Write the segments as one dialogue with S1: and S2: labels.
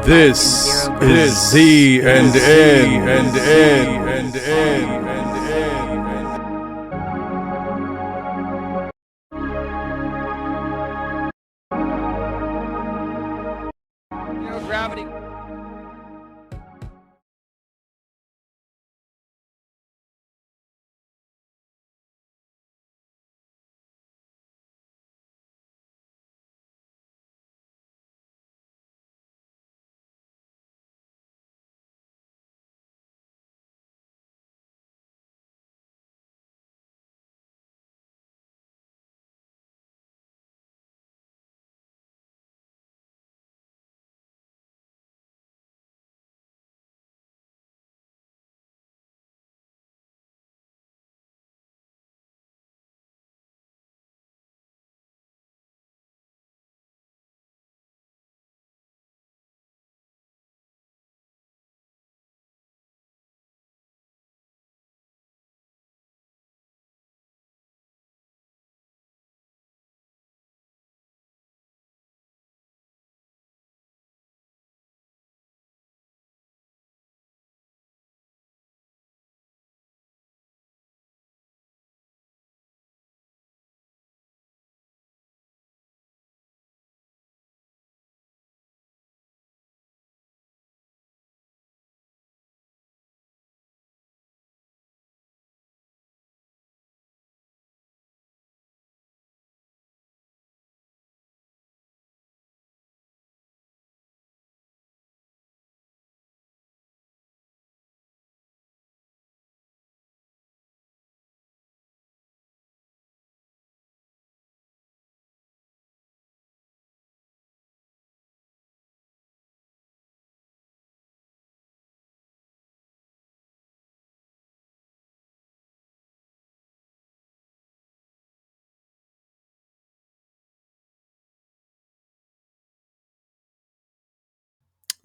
S1: This is Z and N and N and N and N.
S2: Gravity.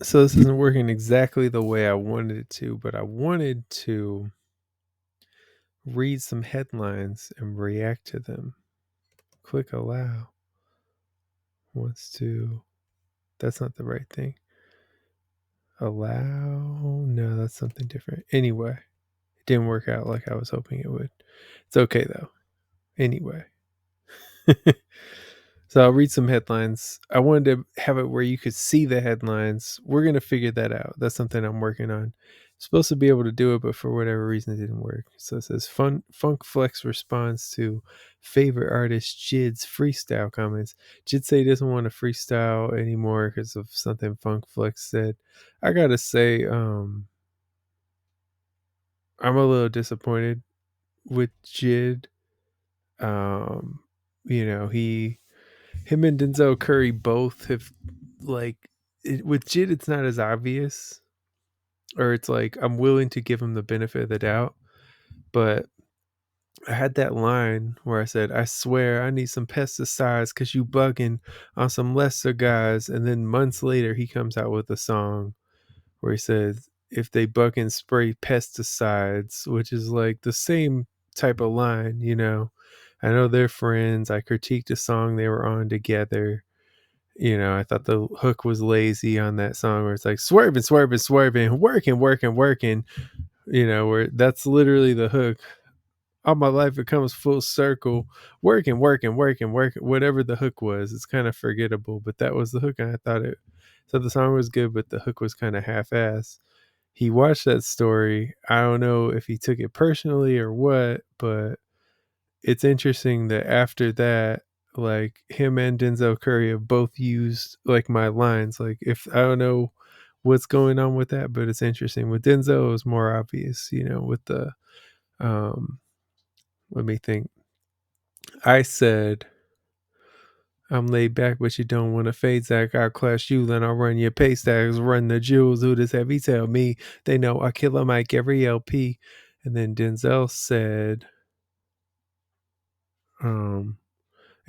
S1: So this isn't working exactly the way I wanted it to, but I wanted to read some headlines and react to them. Click allow. Wants to. That's not the right thing. Allow. No, that's something different. Anyway, it didn't work out like I was hoping it would. It's okay though. Anyway. So I'll read some headlines. I wanted to have it where you could see the headlines. We're going to figure that out. That's something I'm working on. Supposed to be able to do it, but for whatever reason it didn't work. So it says Funk Flex responds to favorite artist Jid's freestyle comments. Jid say he doesn't want to freestyle anymore because of something Funk Flex said. I gotta say, I'm a little disappointed with Jid. Him and Denzel Curry both have with Jid, it's not as obvious, or it's like I'm willing to give him the benefit of the doubt. But I had that line where I said, "I swear I need some pesticides because you bugging on some lesser guys," and then months later he comes out with a song where he says, "If they bugging, spray pesticides," which is like the same type of line, you know. I know they're friends. I critiqued the song they were on together. I thought the hook was lazy on that song where it's like swerving, swerving, swerving, working, working, working, where that's literally the hook. All my life it comes full circle, working, working, working, working, whatever the hook was. It's kind of forgettable, but that was the hook. And I thought so the song was good, but the hook was kind of half-assed. He watched that story. I don't know if he took it personally or what, but it's interesting that after that, like him and Denzel Curry have both used like my lines. Like if I don't know what's going on with that, but it's interesting. With Denzel, it was more obvious, with the let me think. I said I'm laid back, but you don't want to fade Zach. I'll clash you, then I'll run your pay stacks, run the jewels. Who does heavy tell me? They know I kill a mic every LP. And then Denzel said,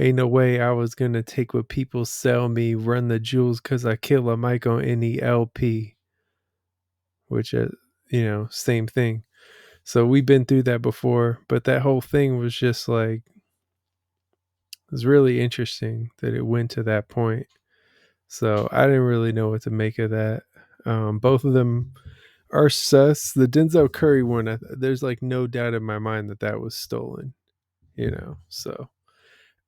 S1: ain't no way I was gonna take what people sell me, run the jewels because I kill a mic on any LP. Which same thing. So we've been through that before, but that whole thing was just like, it was really interesting that it went to that point. So I didn't really know what to make of that. Both of them are sus. The Denzel Curry one, there's like no doubt in my mind that that was stolen. So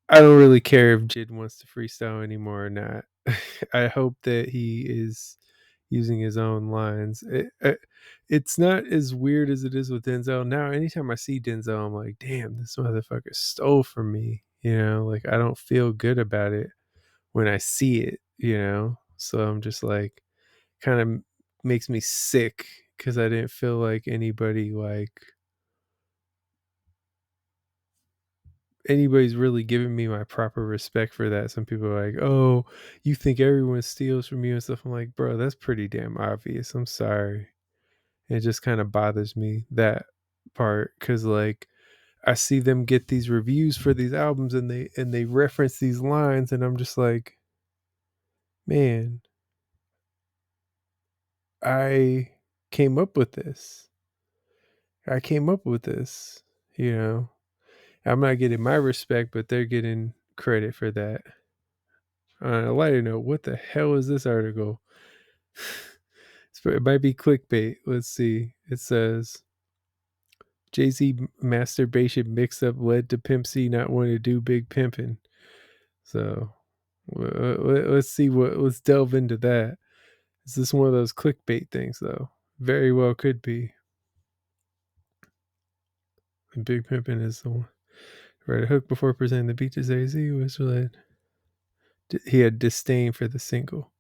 S1: I don't really care if Jid wants to freestyle anymore or not. I hope that he is using his own lines. It's not as weird as it is with Denzel. Now, anytime I see Denzel, I'm like, damn, this motherfucker stole from me. Like I don't feel good about it when I see it. So I'm just like, kind of makes me sick because I didn't feel like anybody's really giving me my proper respect for that. Some people are like, "Oh, you think everyone steals from you and stuff." I'm like, "Bro, that's pretty damn obvious. I'm sorry." It just kind of bothers me that part cuz like I see them get these reviews for these albums and they reference these lines and I'm just like, "Man, I came up with this. I came up with this." You know. I'm not getting my respect, but they're getting credit for that. On a lighter note, what the hell is this article? It might be clickbait. Let's see. It says Jay Z masturbation mix up led to Pimp C not wanting to do big pimping. So let's see let's delve into that. Is this one of those clickbait things though? Very well could be. And big pimping is the one. Write a hook before presenting the beat to Jay Z, which led. He had disdain for the single.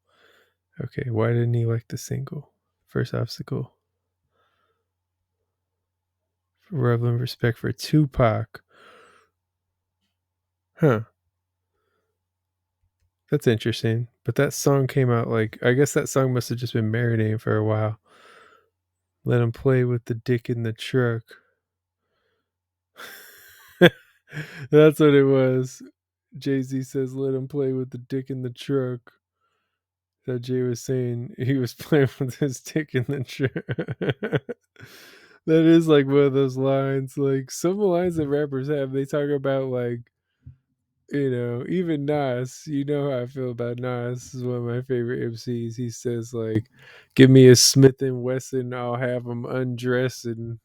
S1: Okay, why didn't he like the single? First obstacle. Reverent respect for Tupac. Huh. That's interesting. But that song came out like I guess that song must have just been marinating for a while. Let him play with the dick in the truck. That's what it was. Jay-Z says let him play with the dick in the truck. That Jay was saying he was playing with his dick in the truck. That is like one of those lines. Like some lines that rappers have, they talk about like even Nas, you know how I feel about Nas. This is one of my favorite MCs. He says like, "Give me a Smith and Wesson, I'll have them undress." And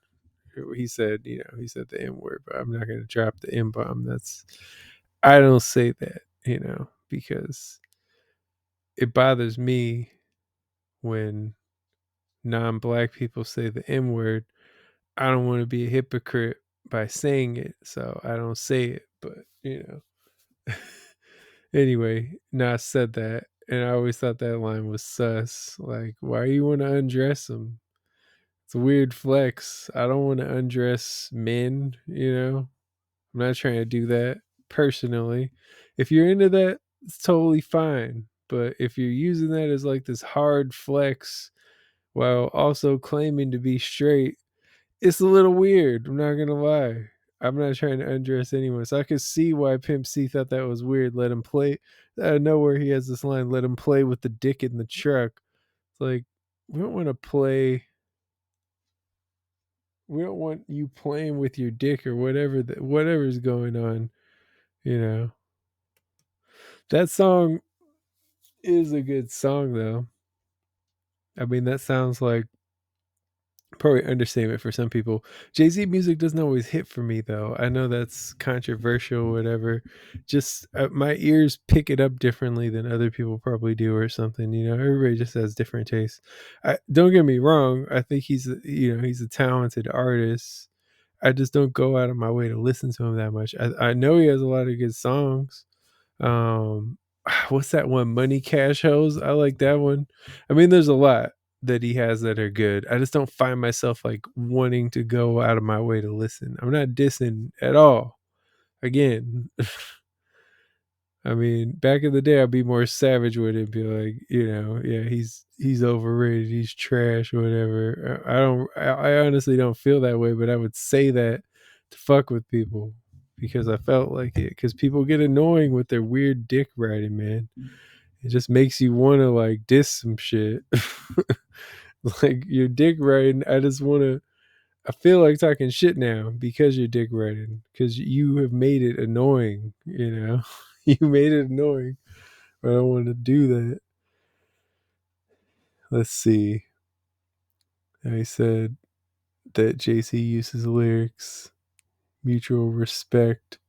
S1: he said the M word, but I'm not gonna drop the M bomb. I don't say that, because it bothers me when non-black people say the M word. I don't want to be a hypocrite by saying it, so I don't say it. But. Anyway, Nas said that, and I always thought that line was sus. Like, why you want to undress him? It's a weird flex. I don't want to undress men. I'm not trying to do that personally. If you're into that, it's totally fine. But if you're using that as like this hard flex while also claiming to be straight, it's a little weird. I'm not gonna lie. I'm not trying to undress anyone, so I could see why Pimp C thought that was weird. Let him play out of nowhere. He has this line: "Let him play with the dick in the truck." It's like we don't want to play. We don't want you playing with your dick or whatever's going on. You know that song is a good song though. I mean, that sounds like probably understatement for some people. Jay-Z music doesn't always hit for me though. I know that's controversial, whatever. Just my ears pick it up differently than other people probably do or something. Everybody just has different tastes. Don't get me wrong. I think he's a talented artist. I just don't go out of my way to listen to him that much. I know he has a lot of good songs. Um, what's that one? Money Cash Hoes. I like that one. I mean, there's a lot that he has that are good. I just don't find myself like wanting to go out of my way to listen. I'm not dissing at all. Again, I mean, back in the day, I'd be more savage with it, be like, yeah, he's overrated, he's trash, or whatever. I honestly don't feel that way, but I would say that to fuck with people because I felt like it. Because people get annoying with their weird dick riding, man. It just makes you want to like diss some shit. Like your dick riding, I just want to. I feel like talking shit now because you're dick riding because you have made it annoying. You made it annoying. I don't want to do that. Let's see. I said that JC uses lyrics, mutual respect.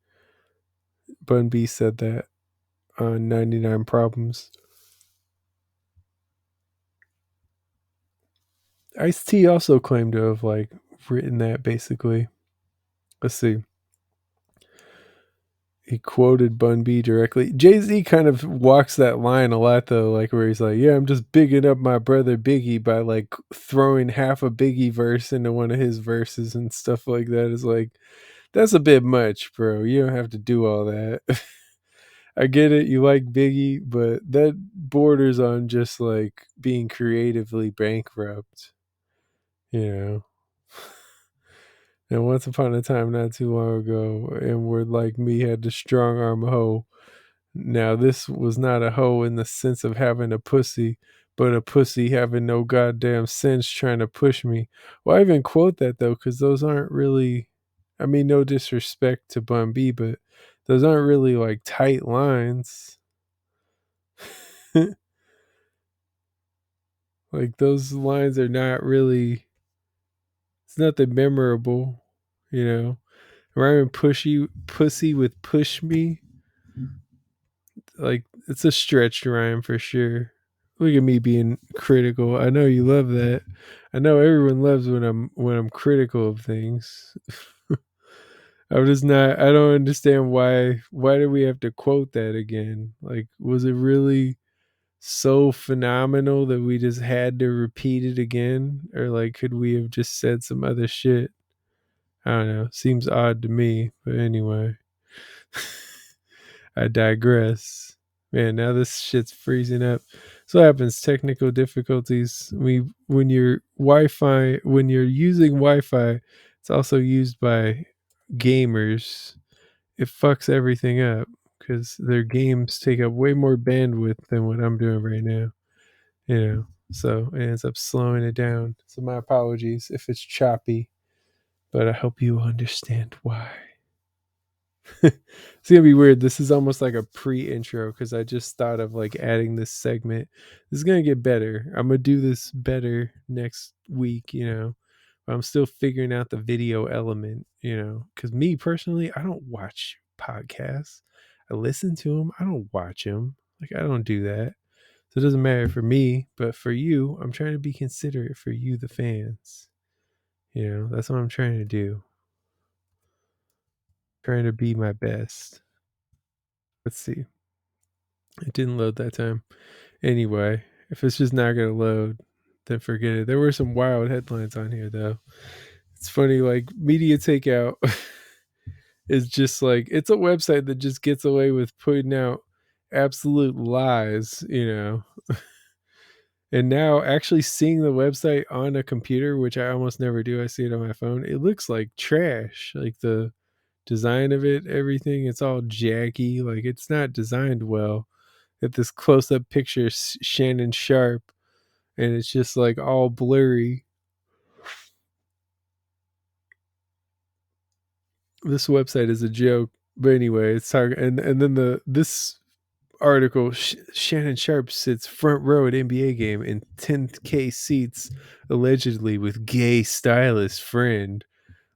S1: Bun B said that on 99 Problems. Ice-T also claimed to have like written that basically. Let's see. He quoted Bun B directly. Jay-Z kind of walks that line a lot though, like where he's like, yeah, I'm just bigging up my brother Biggie by like throwing half a Biggie verse into one of his verses and stuff like that. Is like, that's a bit much, bro. You don't have to do all that. I get it, you like Biggie, but that borders on just like being creatively bankrupt, you know. And once upon a time, not too long ago, and word like me had to strong arm a hoe. Now, this was not a hoe in the sense of having a pussy, but a pussy having no goddamn sense trying to push me. Well, I even quote that though, because those aren't really, I mean, no disrespect to Bun B, but those aren't really like tight lines. Like, those lines are not really, it's nothing memorable, you know. Rhyming pussy with push me, like it's a stretched rhyme for sure. Look at me being critical. I know you love that. I know everyone loves when I'm critical of things. I'm just not. I don't understand why. Why do we have to quote that again? Like, was it really so phenomenal that we just had to repeat it again, or like, could we have just said some other shit? I don't know. Seems odd to me, but anyway. I digress. Man, now this shit's freezing up. So what happens, technical difficulties. When you're Wi-Fi, when you're using Wi-Fi, it's also used by gamers. It fucks everything up because their games take up way more bandwidth than what I'm doing right now. You know, so it ends up slowing it down. So my apologies if it's choppy, but I hope you understand why. It's gonna be weird. This is almost like a pre-intro because I just thought of like adding this segment. This is gonna get better. I'm gonna do this better next week, you know. But I'm still figuring out the video element, you know. Because me personally, I don't watch podcasts. I listen to them. I don't watch them. Like I don't do that. So it doesn't matter for me, but for you, I'm trying to be considerate for you, the fans. You know, that's what I'm trying to do. Trying to be my best. Let's see. It didn't load that time. Anyway, if it's just not gonna load, then forget it. There were some wild headlines on here though. It's funny, like media takeout is just like it's a website that just gets away with putting out absolute lies, you know. And now actually seeing the website on a computer, which I almost never do, I see it on my phone, it looks like trash. Like the design of it, everything, it's all jaggy, like it's not designed well. At this close up picture, Shannon Sharp, and it's just like all blurry. This website is a joke. But anyway, it's talking, and then this article, Shannon Sharp sits front row at NBA game in 10K seats, allegedly with gay stylist friend.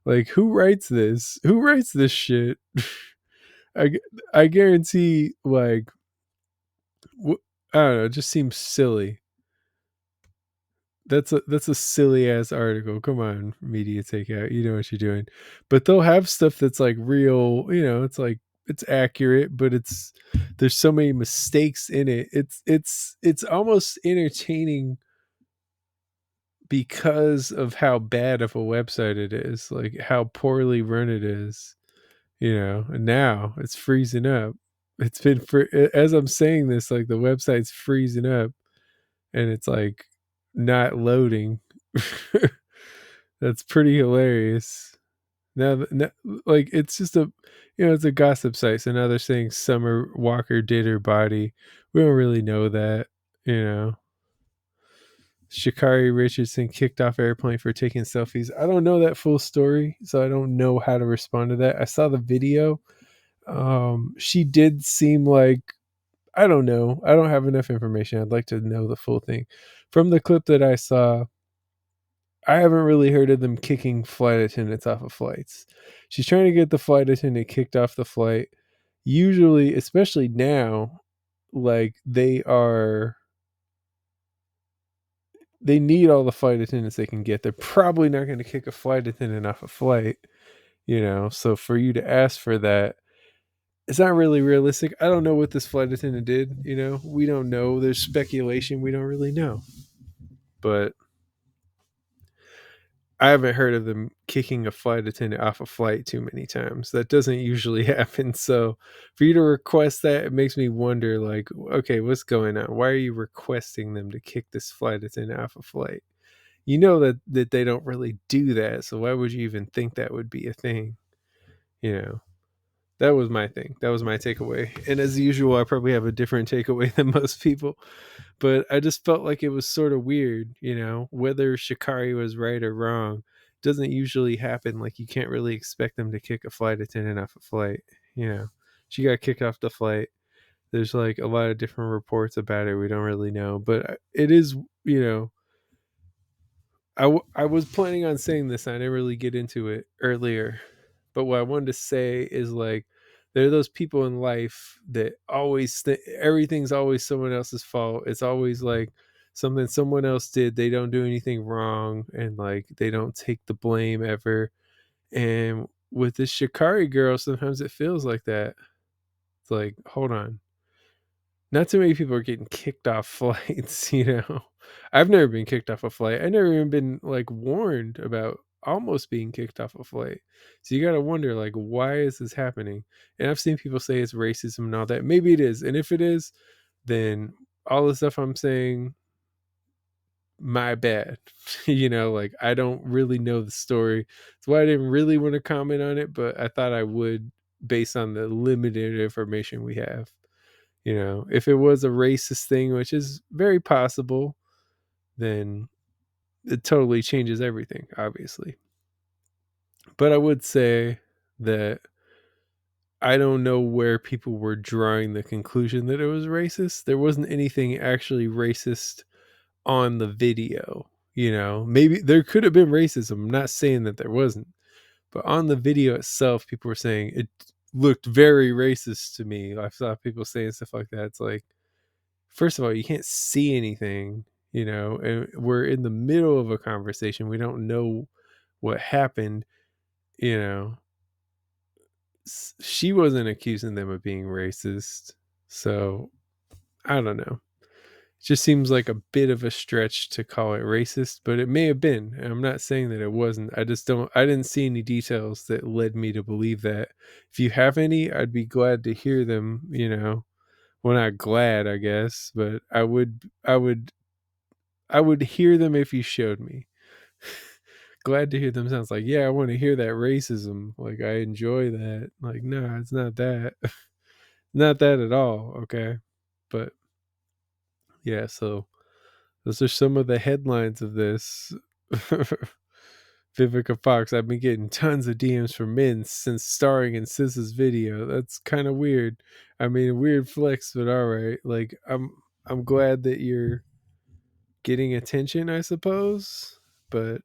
S1: Like, who writes this? Who writes this shit? I I guarantee, like, I don't know. It just seems silly. That's a silly ass article. Come on, media takeout. You know what you're doing. But they'll have stuff that's like real, you know, it's like it's accurate, but it's there's so many mistakes in it. It's almost entertaining because of how bad of a website it is, like how poorly run it is, you know. And now it's freezing up. It's been for as I'm saying this, like the website's freezing up and it's like not loading. That's pretty hilarious. Now, like it's just a, you know, it's a gossip site. So now they're saying Summer Walker did her body. We don't really know that, you know. Shakari Richardson kicked off airplane for taking selfies. I don't know that full story, so I don't know how to respond to that. I saw the video. She did seem like I don't know. I don't have enough information. I'd like to know the full thing. From the clip that I saw, I haven't really heard of them kicking flight attendants off of flights. She's trying to get the flight attendant kicked off the flight. Usually, especially now, like they need all the flight attendants they can get. They're probably not going to kick a flight attendant off a flight, So for you to ask for that, it's not really realistic. I don't know what this flight attendant did. We don't know. There's speculation. We don't really know. But I haven't heard of them kicking a flight attendant off a flight too many times. That doesn't usually happen. So for you to request that, it makes me wonder, like, okay, what's going on? Why are you requesting them to kick this flight attendant off a flight? You know that they don't really do that. So why would you even think that would be a thing? You know, that was my thing. That was my takeaway. And as usual, I probably have a different takeaway than most people. But I just felt like it was sort of weird, whether Shikari was right or wrong. It doesn't usually happen. Like, you can't really expect them to kick a flight attendant off a flight. She got kicked off the flight. There's like a lot of different reports about it. We don't really know, but it is, I was planning on saying this. I didn't really get into it earlier, but what I wanted to say is, like, there are those people in life that always everything's always someone else's fault. It's always like something someone else did. They don't do anything wrong, and like they don't take the blame ever. And with this Shikari girl, sometimes it feels like that. It's like, hold on, not too many people are getting kicked off flights. I've never been kicked off a flight. I never even been like warned about almost being kicked off a flight. So you got to wonder, like, why is this happening? And I've seen people say it's racism and all that. Maybe it is. And if it is, then all the stuff I'm saying, my bad. Like, I don't really know the story. That's why I didn't really want to comment on it, but I thought I would, based on the limited information we have. If it was a racist thing, which is very possible, then it totally changes everything, obviously. But I would say that I don't know where people were drawing the conclusion that it was racist. There wasn't anything actually racist on the video. Maybe there could have been racism. I'm not saying that there wasn't, but on the video itself, people were saying it looked very racist to me. I saw people saying stuff like that. It's like, first of all, you can't see anything, and we're in the middle of a conversation. We don't know what happened, you know. She wasn't accusing them of being racist. So I don't know. It just seems like a bit of a stretch to call it racist, but it may have been. And I'm not saying that it wasn't. I didn't see any details that led me to believe that. If you have any, I'd be glad to hear them. Well, not glad, I guess, but I would hear them if you showed me. Glad to hear them sounds like, yeah, I want to hear that racism. Like, I enjoy that. Like, no, it's not that. Not that at all. Okay. But yeah, so those are some of the headlines of this. Vivica Fox, I've been getting tons of DMs from men since starring in Sis's video. That's kind of weird. I mean, weird flex, but all right. Like, I'm glad that you're getting attention, I suppose, but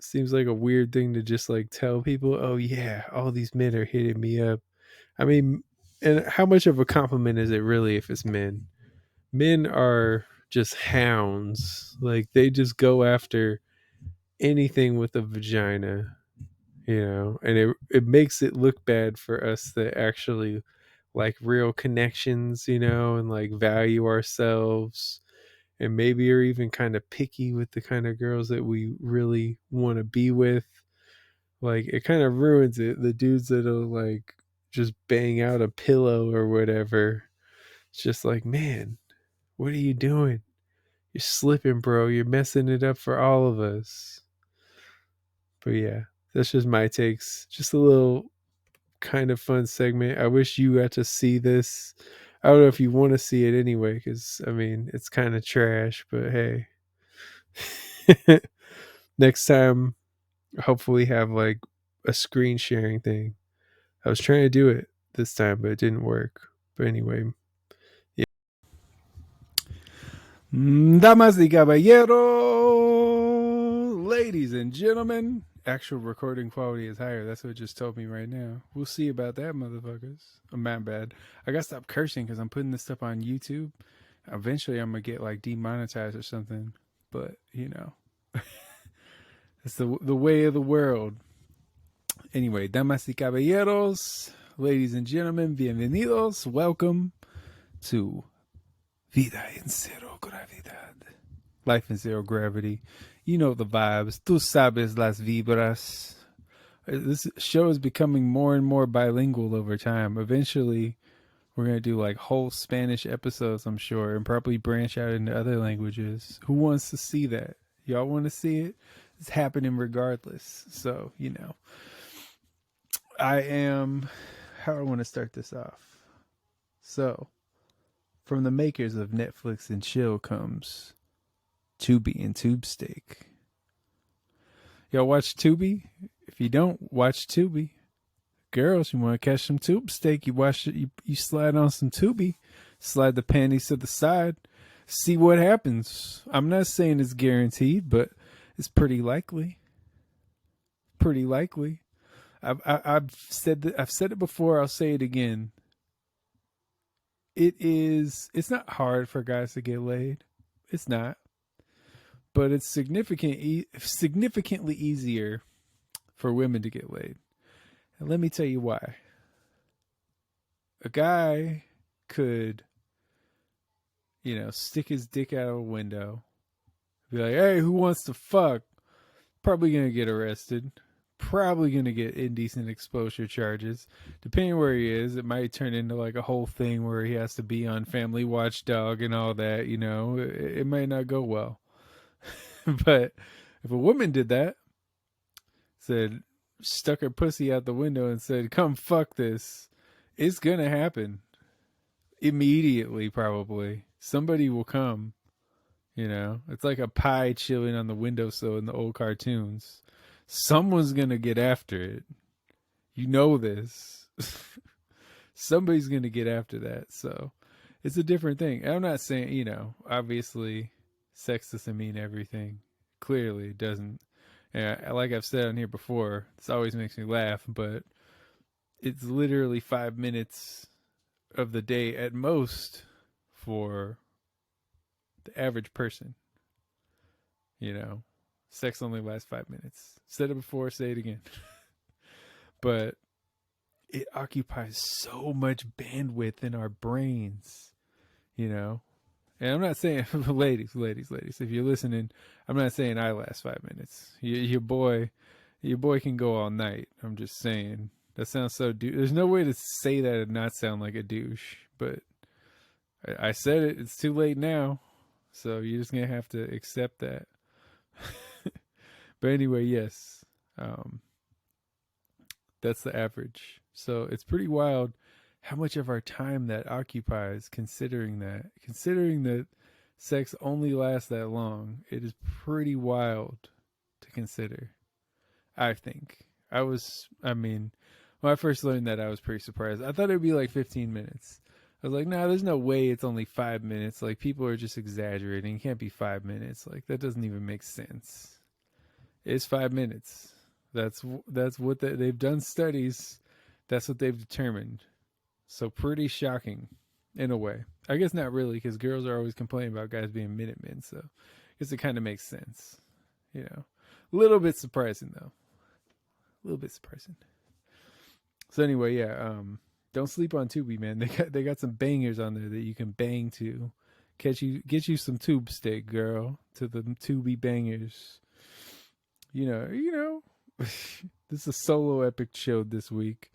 S1: seems like a weird thing to just like tell people, oh yeah, all these men are hitting me up. I mean, and how much of a compliment is it really if it's men? Men are just hounds. Like, they just go after anything with a vagina, and it makes it look bad for us that actually like real connections, and like value ourselves, and maybe are even kind of picky with the kind of girls that we really want to be with. Like, it kind of ruins it. The dudes that'll like just bang out a pillow or whatever. It's just like, man, what are you doing? You're slipping, bro. You're messing it up for all of us. But yeah, that's just my takes. Just a little kind of fun segment. I wish you got to see this. I don't know if you want to see it anyway, because I mean, it's kind of trash, but hey. Next time, hopefully have like a screen sharing thing. I was trying to do it this time, but it didn't work. But anyway, yeah.
S3: Damas y caballeros, ladies and gentlemen. Actual recording quality is higher. That's what it just told me right now. We'll see about that, motherfuckers. My bad. I gotta stop cursing because I'm putting this stuff on YouTube. Eventually, I'm gonna get like demonetized or something. But you know, it's the way of the world. Anyway, damas y caballeros, ladies and gentlemen, bienvenidos. Welcome to Vida en Cero Gravedad. Life in Zero Gravity. You know the vibes. Tú sabes las vibras. This show is becoming more and more bilingual over time. Eventually, we're going to do like whole Spanish episodes, I'm sure, and probably branch out into other languages. Who wants to see that? Y'all want to see it? It's happening regardless. So, you know. How do I want to start this off? So, from the makers of Netflix and Chill comes Tubi and Tube Steak. Y'all watch Tubi? If you don't, watch Tubi. Girls, you want to catch some Tube Steak, you watch it, you slide on some Tubi, slide the panties to the side, see what happens. I'm not saying it's guaranteed, but it's pretty likely. Pretty likely. I've said it before, I'll say it again. It's not hard for guys to get laid. It's not. But it's significantly easier for women to get laid. And let me tell you why. A guy could, stick his dick out of a window, be like, hey, who wants to fuck? Probably going to get arrested. Probably going to get indecent exposure charges. Depending where he is, it might turn into like a whole thing where he has to be on Family Watchdog and all that, It might not go well. But if a woman did that, stuck her pussy out the window and said, come fuck this, it's gonna happen. Immediately, probably. Somebody will come. It's like a pie chilling on the windowsill in the old cartoons. Someone's gonna get after it. You know this. Somebody's gonna get after that. So it's a different thing. I'm not saying, obviously sex doesn't mean everything. Clearly it doesn't. And like I've said on here before, this always makes me laugh, but it's literally 5 minutes of the day at most for the average person. Sex only lasts 5 minutes. Said it before, say it again. But it occupies so much bandwidth in our brains, And I'm not saying, ladies, if you're listening, I'm not saying I last 5 minutes. Your boy can go all night. I'm just saying. That sounds so there's no way to say that and not sound like a douche. But I said it. It's too late now. So you're just going to have to accept that. But anyway, yes. That's the average. So it's pretty wild how much of our time that occupies, considering that sex only lasts that long. It is pretty wild to consider, I think. When I first learned that, I was pretty surprised. I thought it would be like 15 minutes. I was like, nah, there's no way it's only 5 minutes. Like, people are just exaggerating. It can't be 5 minutes. Like, that doesn't even make sense. It's 5 minutes. That's what they've done studies. That's what they've determined. So pretty shocking in a way. I guess not really, because girls are always complaining about guys being Minutemen. So I guess it kind of makes sense. A little bit surprising, though. A little bit surprising. So anyway, yeah. Don't sleep on Tubi, man. They got some bangers on there that you can bang to. Get you some tube steak, girl. To the Tubi bangers. This is a solo epic show this week.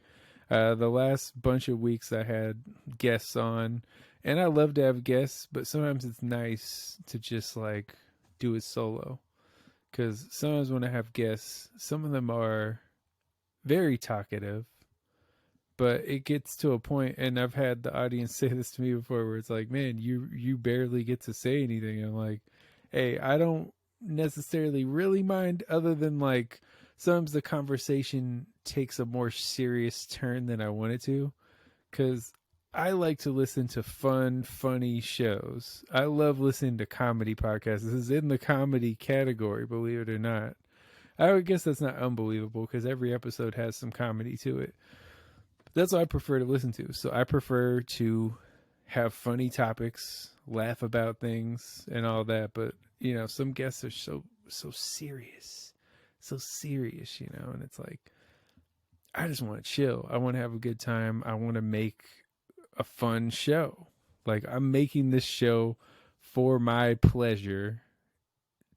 S3: The last bunch of weeks I had guests on, and I love to have guests, but sometimes it's nice to just like do it solo. Because sometimes when I have guests, some of them are very talkative, but it gets to a point, and I've had the audience say this to me before, where it's like, man, you barely get to say anything. And I'm like, hey, I don't necessarily really mind, other than like sometimes the conversation takes a more serious turn than I want it to, because I like to listen to fun, funny shows. I love listening to comedy podcasts. This is in the comedy category, believe it or not. I would guess that's not unbelievable because every episode has some comedy to it. That's what I prefer to listen to. So I prefer to have funny topics, laugh about things, and all that. But some guests are so serious, and it's like I just want to chill. I want to have a good time. I want to make a fun show. Like I'm making this show for my pleasure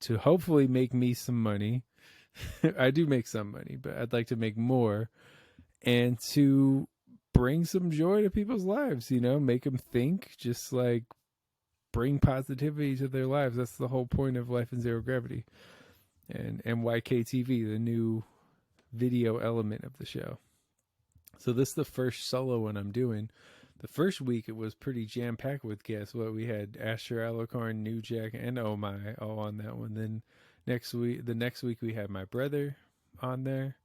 S3: to hopefully make me some money. I do make some money, but I'd like to make more and to bring some joy to people's lives, make them think, just like bring positivity to their lives. That's the whole point of Life in Zero Gravity and YKTV, the new video element of the show. So this is the first solo one I'm doing. The first week it was pretty jam-packed with guests. We had Asher Alicorn, New Jack, and Oh My all on that one. Then the next week we had my brother on there.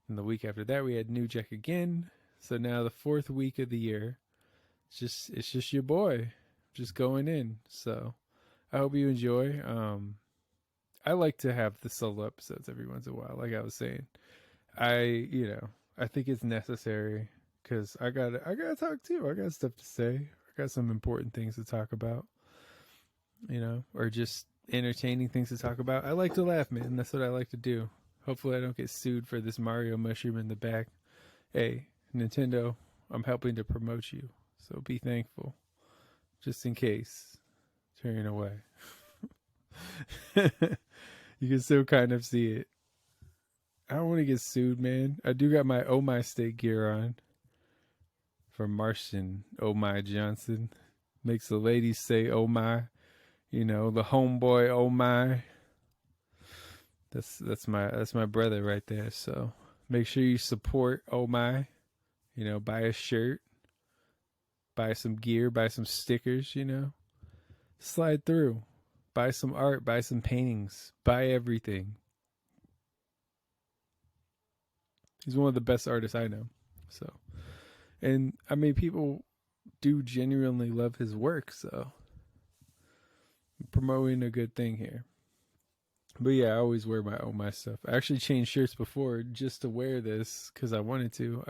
S3: And the week after that we had New Jack again. So now the fourth week of the year, it's just your boy just going in. So I hope you enjoy. I like to have the solo episodes every once in a while, like I was saying. I think it's necessary because I gotta talk too. I got stuff to say. I got some important things to talk about, or just entertaining things to talk about. I like to laugh, man. That's what I like to do. Hopefully I don't get sued for this Mario mushroom in the back. Hey, Nintendo, I'm helping to promote you, so be thankful. Just in case. Turning away. You can still kind of see it. I don't want to get sued, man. I do got my Oh My State gear on. From Martian Oh My Johnson. Makes the ladies say Oh My. The homeboy Oh My. That's my brother right there. So make sure you support Oh My. Buy a shirt. Buy some gear. Buy some stickers, Slide through. Buy some art. Buy some paintings. Buy everything. He's one of the best artists I know. So, and I mean, people do genuinely love his work. So, I'm promoting a good thing here. But yeah, I always wear my Oh My stuff. I actually changed shirts before just to wear this because I wanted to.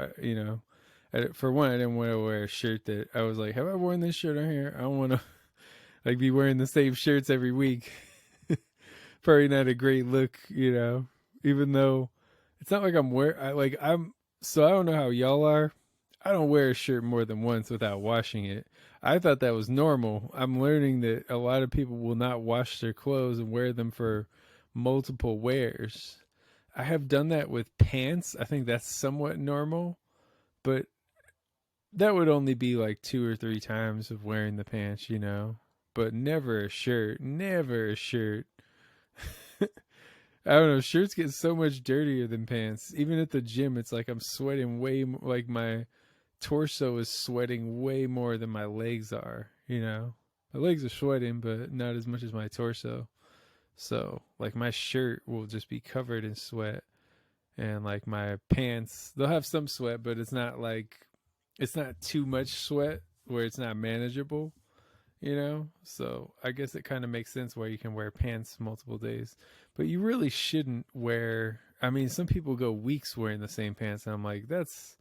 S3: For one, I didn't want to wear a shirt that I was like, have I worn this shirt on here? I don't want to be wearing the same shirts every week. Probably not a great look, even though it's not like so I don't know how y'all are. I don't wear a shirt more than once without washing it. I thought that was normal. I'm learning that a lot of people will not wash their clothes and wear them for multiple wears. I have done that with pants. I think that's somewhat normal, but that would only be like 2 or 3 times of wearing the pants, but never a shirt. Never a shirt. I don't know. Shirts get so much dirtier than pants. Even at the gym, it's like I'm sweating way more. Like my torso is sweating way more than my legs are. My legs are sweating, but not as much as my torso. So, like my shirt will just be covered in sweat, and like my pants, they'll have some sweat, but it's not too much sweat where it's not manageable. So I guess it kind of makes sense why you can wear pants multiple days, but you really shouldn't wear. I mean, some people go weeks wearing the same pants, and I'm like, that's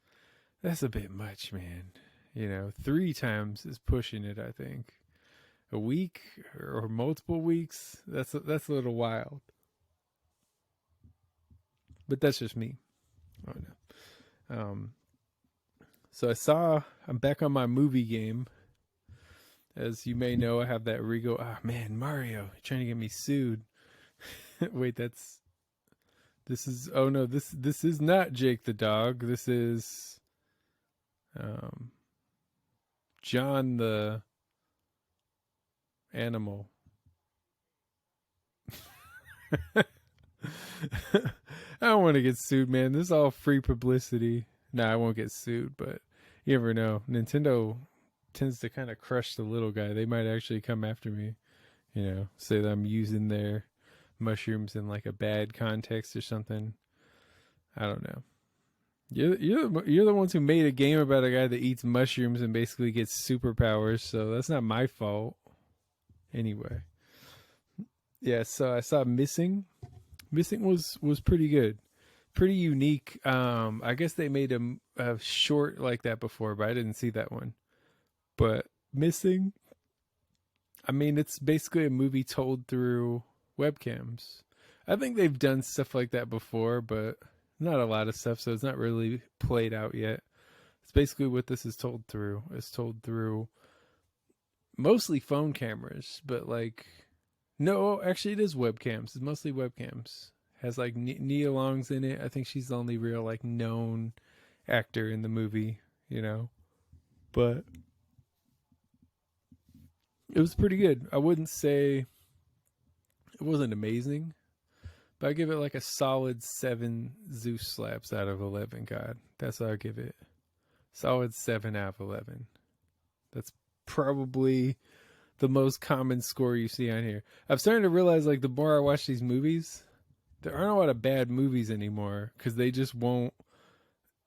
S3: a bit much, man. 3 times is pushing it. I think a week or multiple weeks. That's a little wild, but that's just me. Oh no. So I'm back on my movie game. As you may know, I have that Rego. Ah, man, Mario, you're trying to get me sued. Wait, this is not Jake the dog. This is John the animal. I don't want to get sued, man. This is all free publicity. Nah, I won't get sued, but you never know. Nintendo tends to kind of crush the little guy. They might actually come after me, say that I'm using their mushrooms in like a bad context or something. I don't know. You're the ones who made a game about a guy that eats mushrooms and basically gets superpowers, so that's not my fault. Anyway, yeah. So I saw Missing. Missing was pretty good, pretty unique. I guess they made a short like that before, but I didn't see that one. But Missing, I mean, it's basically a movie told through webcams. I think they've done stuff like that before, but not a lot of stuff, so it's not really played out yet. It's basically what this is told through. It's told through mostly phone cameras, but like, no, actually, it is webcams. It's mostly webcams. Has like Nia Long's in it. I think she's the only real like known actor in the movie, you know. But it was pretty good. I wouldn't say it wasn't amazing, but I give it like a solid 7 Zeus slaps out of 11. God, that's what I give it. Solid 7 out of 11. That's probably the most common score you see on here. I'm starting to realize like the more I watch these movies, there aren't a lot of bad movies anymore because they just won't.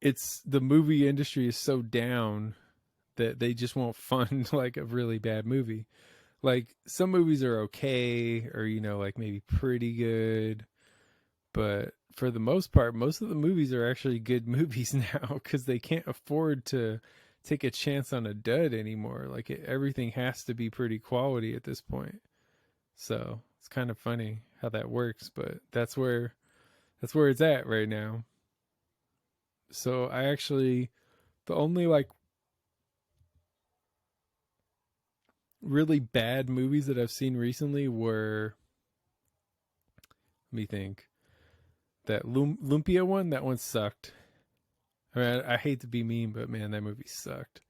S3: It's the movie industry is so down that they just won't fund like a really bad movie. Like some movies are okay or like maybe pretty good, but for the most part, most of the movies are actually good movies now because they can't afford to take a chance on a dud anymore. Like everything has to be pretty quality at this point. So it's kind of funny how that works, but that's where it's at right now. So I actually the only like really bad movies that I've seen recently were, let me think, that Lumpia one. That one sucked. I mean, I hate to be mean, but man, that movie sucked.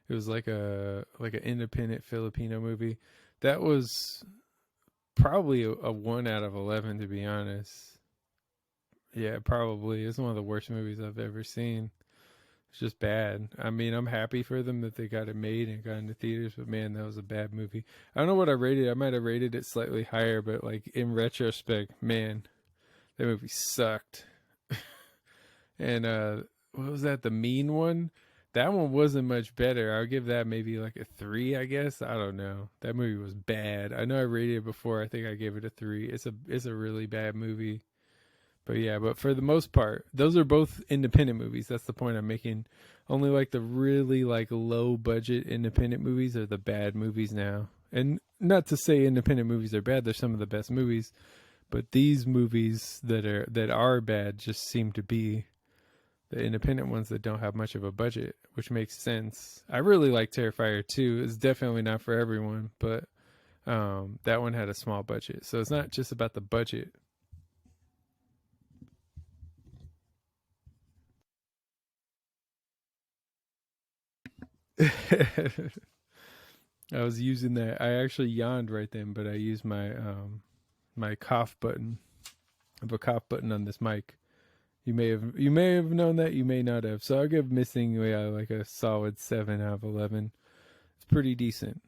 S3: It was like an independent Filipino movie. That was probably a 1 out of 11, to be honest. Yeah, probably. It's one of the worst movies I've ever seen. It's just bad. I mean, I'm happy for them that they got it made and got into theaters, but man, that was a bad movie. I don't know what I rated. I might have rated it slightly higher, but like in retrospect, man, that movie sucked. And what was that? The Mean one? That one wasn't much better. I'll give that maybe like a 3, I guess. I don't know. That movie was bad. I know I rated it before. I think I gave it a 3. It's a really bad movie. But yeah, but for the most part, those are both independent movies. That's the point I'm making. Only like the really like low budget independent movies are the bad movies now. And not to say independent movies are bad, they're some of the best movies, but these movies that are bad just seem to be the independent ones that don't have much of a budget, which makes sense. I really like Terrifier 2. It's definitely not for everyone, but that one had a small budget. So it's not just about the budget. I was using that. I actually yawned right then, but I used my cough button. I have a cough button on this mic. You may have known that. You may not have. So I'll give Missing like a solid 7 out of 11. It's pretty decent.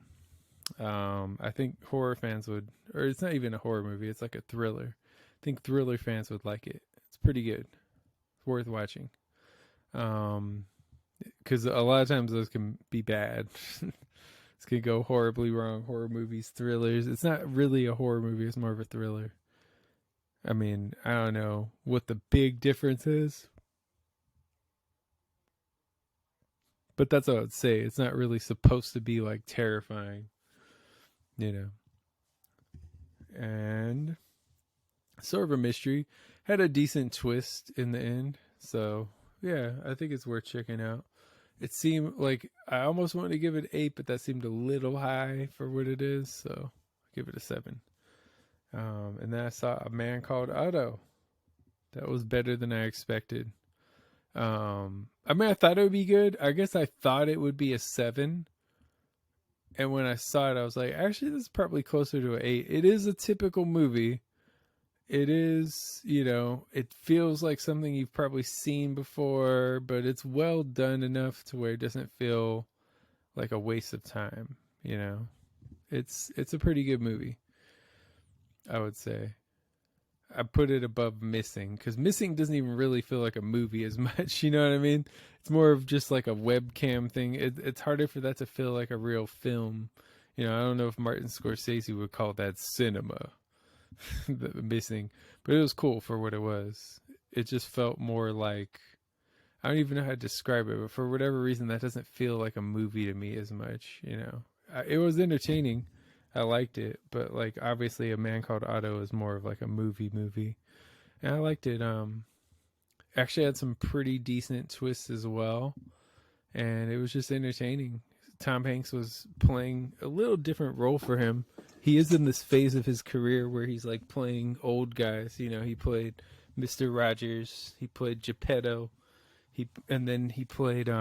S3: I think horror fans would, or it's not even a horror movie. It's like a thriller. I think thriller fans would like it. It's pretty good. It's worth watching. Because a lot of times those can be bad. This could go horribly wrong. Horror movies, thrillers. It's not really a horror movie. It's more of a thriller. I mean, I don't know what the big difference is, but that's what I would say. It's not really supposed to be like terrifying, you know. And sort of a mystery. Had a decent twist in the end. So, yeah, I think it's worth checking out. It seemed like I almost wanted to give it 8, but that seemed a little high for what it is. So, I'll give it a 7. And then I saw A Man Called Otto. That was better than I expected. I mean, I thought it would be good. I guess I thought it would be a 7. And when I saw it, I was like, actually, this is probably closer to an 8. It is a typical movie. It is, it feels like something you've probably seen before, but it's well done enough to where it doesn't feel like a waste of time, It's a pretty good movie, I would say. I put it above Missing, because Missing doesn't even really feel like a movie as much. You know what I mean? It's more of just like a webcam thing. It's harder for that to feel like a real film. You know, I don't know if Martin Scorsese would call that cinema, the Missing, but it was cool for what it was. It just felt more like, I don't even know how to describe it, but for whatever reason, that doesn't feel like a movie to me as much. You know, it was entertaining. I liked it, but like obviously, A Man Called Otto is more of like a movie, and I liked it. Actually had some pretty decent twists as well, and it was just entertaining. Tom Hanks was playing a little different role for him. He is in this phase of his career where he's like playing old guys. You know, he played Mr. Rogers, he played Geppetto, and then he played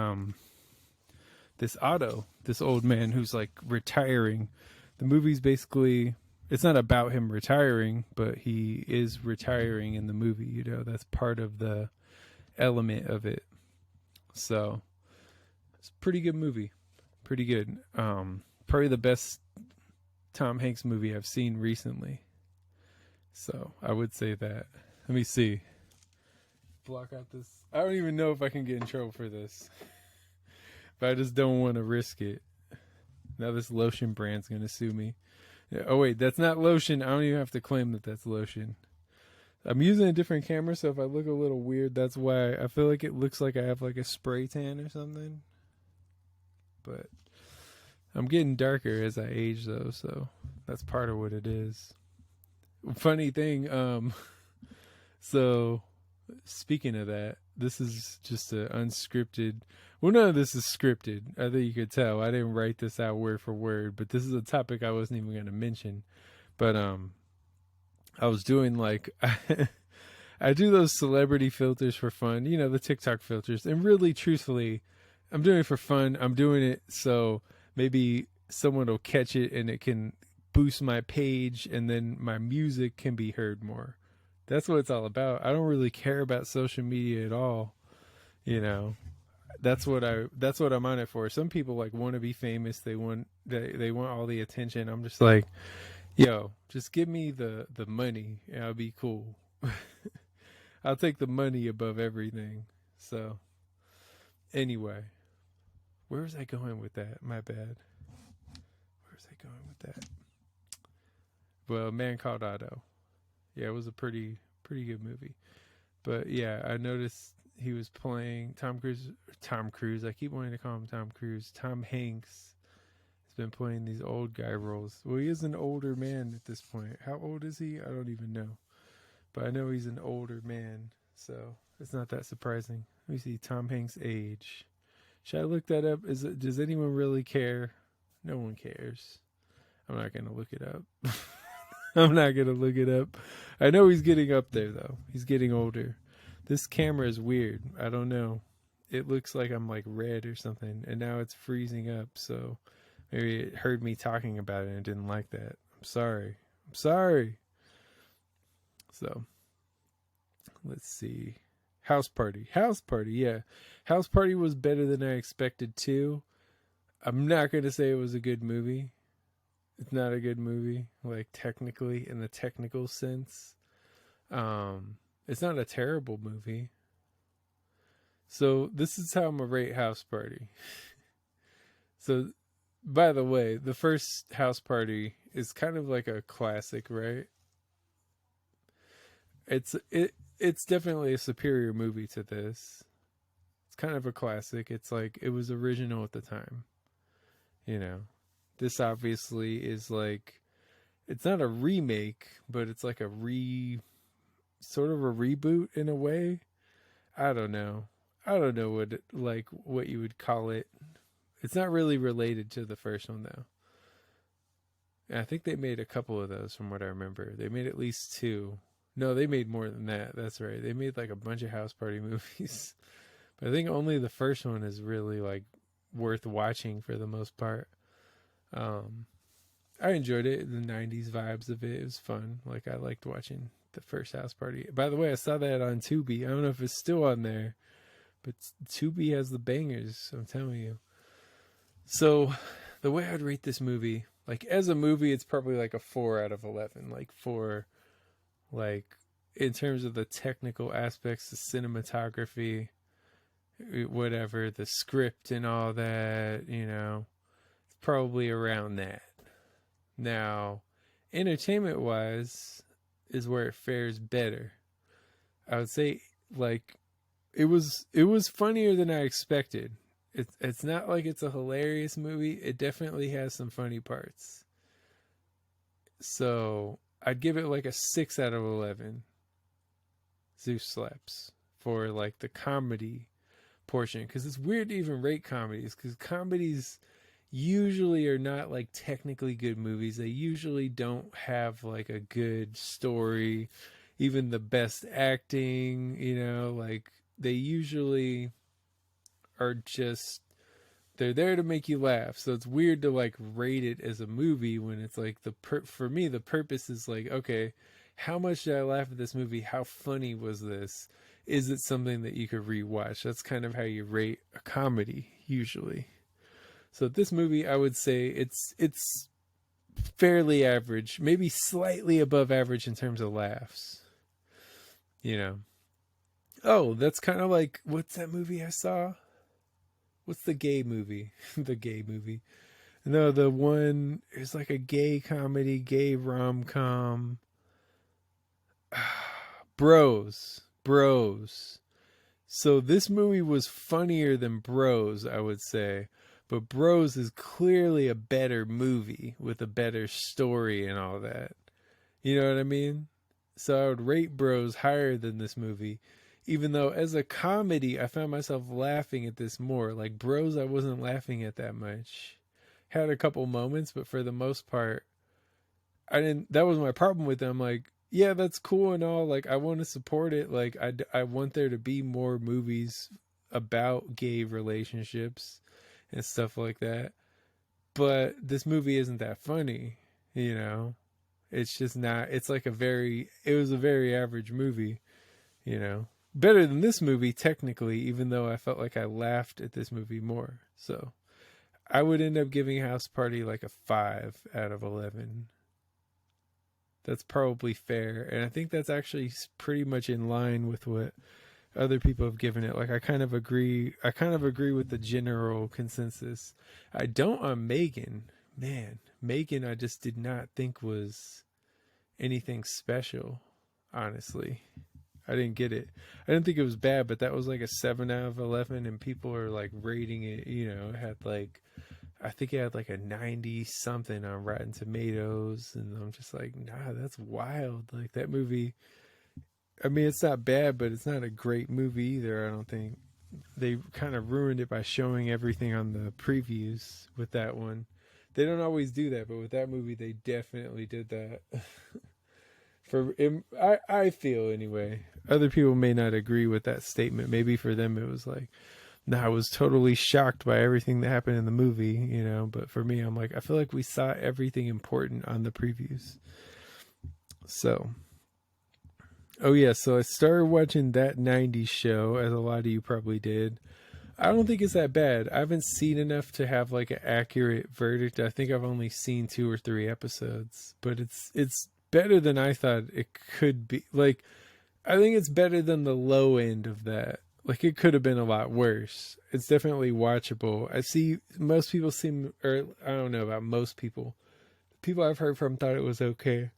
S3: this Otto, this old man who's like retiring. The movie's basically, it's not about him retiring, but he is retiring in the movie. You know, that's part of the element of it. So it's a pretty good movie. Pretty good. Probably the best Tom Hanks movie I've seen recently. So I would say that. Let me see. Block out this. I don't even know if I can get in trouble for this, but I just don't want to risk it. Now this lotion brand's gonna sue me. Oh wait, that's not lotion. I don't even have to claim that that's lotion. I'm using a different camera, so if I look a little weird, that's why. I feel like it looks like I have like a spray tan or something. But I'm getting darker as I age, though, so that's part of what it is. Funny thing, so speaking of that, this is just an unscripted. Well, none of this is scripted. I think you could tell. I didn't write this out word for word, but this is a topic I wasn't even going to mention. But I was doing like I do those celebrity filters for fun, you know, the TikTok filters. And really, truthfully, I'm doing it for fun. I'm doing it so maybe someone will catch it and it can boost my page, and then my music can be heard more. That's what it's all about. I don't really care about social media at all. You know, that's what I'm on it for. Some people like want to be famous. They want all the attention. I'm just like, yo, just give me the money and I'll be cool. I'll take the money above everything. So anyway, where was I going with that? My bad. Where was I going with that? Well, Man Called Otto. Yeah, it was a pretty good movie. But yeah, I noticed he was playing Tom Cruise. I keep wanting to call him Tom Cruise. Tom Hanks has been playing these old guy roles. Well, he is an older man at this point. How old is he? I don't even know. But I know he's an older man, so it's not that surprising. Let me see Tom Hanks' age. Should I look that up? Does anyone really care? No one cares. I'm not going to look it up. I'm not going to look it up. I know he's getting up there, though. He's getting older. This camera is weird. I don't know. It looks like I'm like red or something, and now it's freezing up, so maybe it heard me talking about it and didn't like that. I'm sorry. So, let's see. House Party. Yeah. House Party was better than I expected, too. I'm not going to say it was a good movie. It's not a good movie, like technically, in the technical sense. It's not a terrible movie. So this is how I'm gonna rate House Party. So, by the way, the first House Party is kind of like a classic, right? It's definitely a superior movie to this. It's kind of a classic. It's like it was original at the time. You know. This obviously is like, it's not a remake, but it's like sort of a reboot in a way. I don't know what you would call it. It's not really related to the first one though. And I think they made a couple of those from what I remember. They made at least 2. No, they made more than that. That's right. They made like a bunch of House Party movies. But I think only the first one is really like worth watching for the most part. I enjoyed it, the 90s vibes of it. It was fun. Like, I liked watching the first House Party. By the way, I saw that on Tubi. I don't know if it's still on there, but Tubi has the bangers, I'm telling you. So, the way I'd rate this movie, like, as a movie, it's probably like a 4 out of 11. Like, 4, like,
S1: in terms of the technical aspects, the cinematography, whatever, the script and all that, it's probably around that. Now, entertainment wise is where it fares better. I would say like it was funnier than I expected. It's not like it's a hilarious movie. It definitely has some funny parts. So I'd give it like a 6 out of 11 Zeus slaps for like the comedy portion, because it's weird to even rate comedies, because comedies usually are not like technically good movies. They usually don't have like a good story, even the best acting, like they usually are just they're there to make you laugh. So it's weird to like rate it as a movie when it's like for me the purpose is like, okay, how much did I laugh at this movie? How funny was this? Is it something that you could rewatch? That's kind of how you rate a comedy usually. So this movie, I would say it's fairly average, maybe slightly above average in terms of laughs. You know. Oh, that's kind of like, what's that movie I saw? What's the gay movie? The gay movie. No, the one is like a gay comedy, gay rom com. Bros. Bros. So this movie was funnier than Bros, I would say. But Bros is clearly a better movie with a better story and all that. You know what I mean? So I would rate Bros higher than this movie. Even though as a comedy, I found myself laughing at this more. Like Bros, I wasn't laughing at that much. Had a couple moments, but for the most part, I didn't. That was my problem with them. Like, yeah, that's cool and all. Like, I want to support it. Like, I want there to be more movies about gay relationships and stuff like that. But this movie isn't that funny, you know? It's just not. It's like it was a very average movie, you know? Better than this movie, technically, even though I felt like I laughed at this movie more. So I would end up giving House Party like a 5 out of 11. That's probably fair. And I think that's actually pretty much in line with what other people have given it. Like I kind of agree with the general consensus. I don't on Megan. Man, Megan I just did not think was anything special, honestly. I didn't get it. I didn't think it was bad, but that was like a 7 out of 11 and people are like rating it, it had like I think it had like a 90 something on Rotten Tomatoes, and I'm just like, nah, that's wild. Like that movie, I mean, it's not bad, but it's not a great movie either. I don't think they kind of ruined it by showing everything on the previews with that one. They don't always do that, but with that movie, they definitely did that. I feel anyway. Other people may not agree with that statement. Maybe for them it was like, no, I was totally shocked by everything that happened in the movie, But for me, I'm like, I feel like we saw everything important on the previews. So, oh yeah, so I started watching that 90s show, as a lot of you probably did. I don't think it's that bad. I haven't seen enough to have like an accurate verdict. I think I've only seen 2 or 3 episodes, but it's better than I thought it could be. Like, I think it's better than the low end of that. Like, it could have been a lot worse. It's definitely watchable. I see most people or I don't know about most people. The people I've heard from thought it was okay.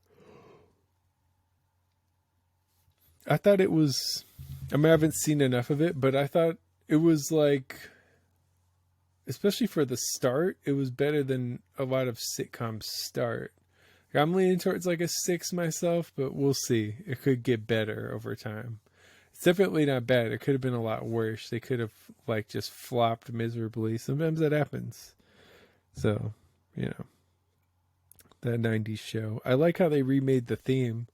S1: I thought it was, I mean, I haven't seen enough of it, but I thought it was like, especially for the start, it was better than a lot of sitcoms start. I'm leaning towards like a 6 myself, but we'll see. It could get better over time. It's definitely not bad. It could have been a lot worse. They could have like just flopped miserably. Sometimes that happens. So, that 90s show. I like how they remade the theme.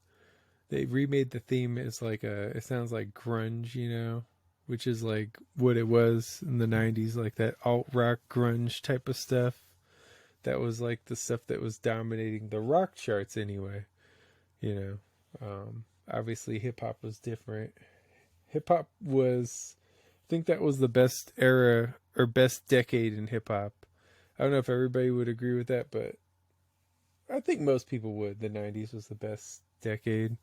S1: They remade the theme as like it sounds like grunge, which is like what it was in the 90s, like that alt rock grunge type of stuff. That was like the stuff that was dominating the rock charts anyway. Obviously hip hop was different. Hip hop was, I think that was the best era or best decade in hip hop. I don't know if everybody would agree with that, but I think most people would. The 90s was the best decade.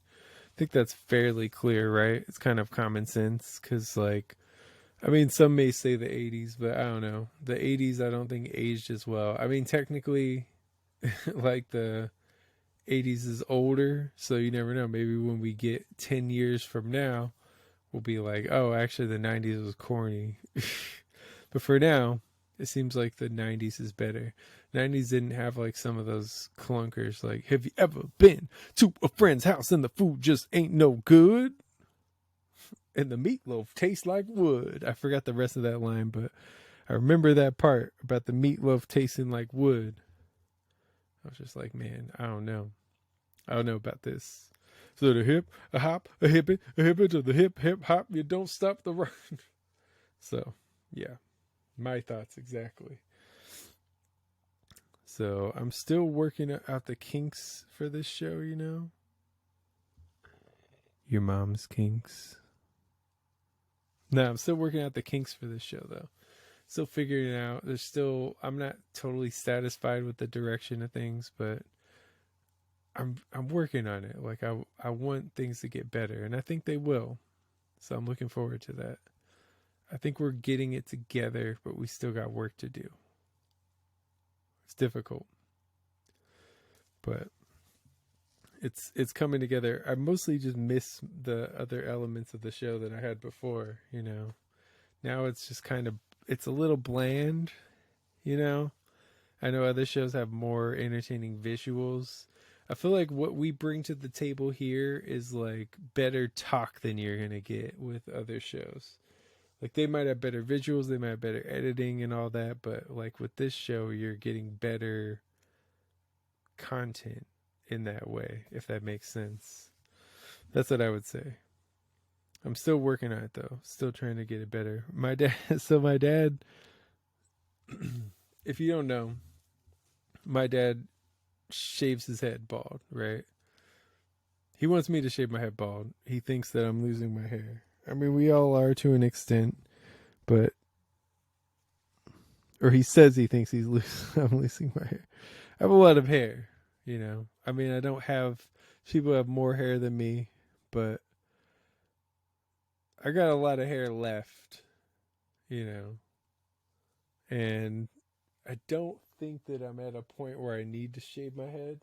S1: think that's fairly clear, right? It's kind of common sense because, like, I mean, some may say the 80s, but I don't know. The 80s, I don't think aged as well. I mean, technically, like, the 80s is older, so you never know. Maybe when we get 10 years from now, we'll be like, oh, actually, the 90s was corny. But for now, it seems like the 90s is better. 90s didn't have like some of those clunkers. Like, have you ever been to a friend's house and the food just ain't no good? And the meatloaf tastes like wood. I forgot the rest of that line, but I remember that part about the meatloaf tasting like wood. I was just like, man, I don't know. I don't know about this. So the hip, a hop, a hippie to the hip, hip, hop. You don't stop the run. So, yeah, my thoughts exactly. So I'm still working out the kinks for this show, you know? Your mom's kinks. No, I'm still working out the kinks for this show, though. Still figuring it out. There's still, I'm not totally satisfied with the direction of things, but I'm working on it. Like I want things to get better, and I think they will. So I'm looking forward to that. I think we're getting it together, but we still got work to do. It's difficult, but it's coming together. I mostly just miss the other elements of the show that I had before, you know. Now it's just kind of, it's a little bland, you know. I know other shows have more entertaining visuals. I feel like what we bring to the table here is like better talk than you're going to get with other shows. Like they might have better visuals, they might have better editing and all that, but like with this show, you're getting better content in that way, if that makes sense. That's what I would say. I'm still working on it though, still trying to get it better. My dad, so my dad, if you don't know, my dad shaves his head bald, right? He wants me to shave my head bald. He thinks that I'm losing my hair. I mean, we all are to an extent, but or he says he thinks I'm losing my hair. I have a lot of hair, you know. I mean, I don't have people have more hair than me, but I got a lot of hair left, you know. And I don't think that I'm at a point where I need to shave my head.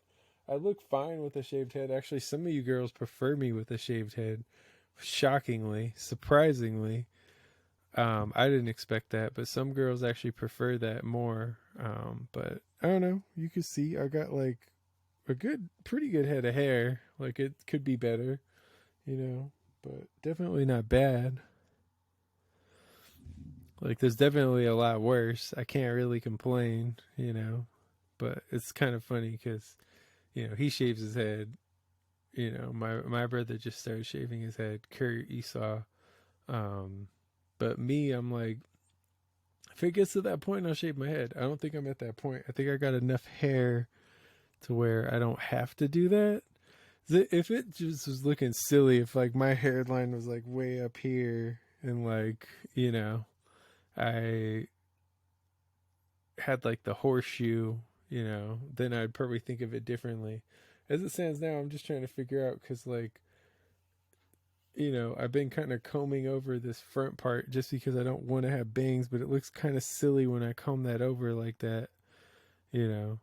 S1: I look fine with a shaved head. Actually, some of you girls prefer me with a shaved head. Shockingly, surprisingly. I didn't expect that, but some girls actually prefer that more. But I don't know. You can see I got like a pretty good head of hair. Like it could be better, you know, but definitely not bad. Like there's definitely a lot worse. I can't really complain, you know, but it's kind of funny because, you know, he shaves his head. You know, my brother just started shaving his head. Kurt Esau. Um, but me, I'm like, if it gets to that point, I'll shave my head. I don't think I'm at that point. I think I got enough hair to where I don't have to do that. If it just was looking silly, if like my hairline was like way up here and like, you know, I had like the horseshoe, you know, then I'd probably think of it differently. As it stands now, I'm just trying to figure out because, like, you know, I've been kind of combing over this front part just because I don't want to have bangs, but it looks kind of silly when I comb that over like that, you know.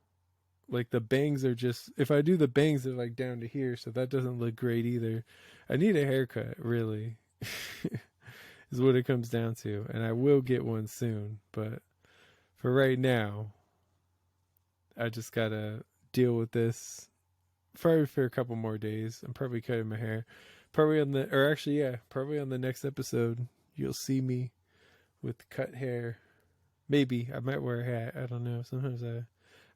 S1: Like the bangs are just, if I do the bangs, they're like down to here, so that doesn't look great either. I need a haircut, really, is what it comes down to. And I will get one soon, but for right now, I just gotta deal with this probably for a couple more days. I'm probably cutting my hair. Probably on the, or actually, yeah, probably on the next episode, you'll see me with cut hair. Maybe I might wear a hat. I don't know. Sometimes I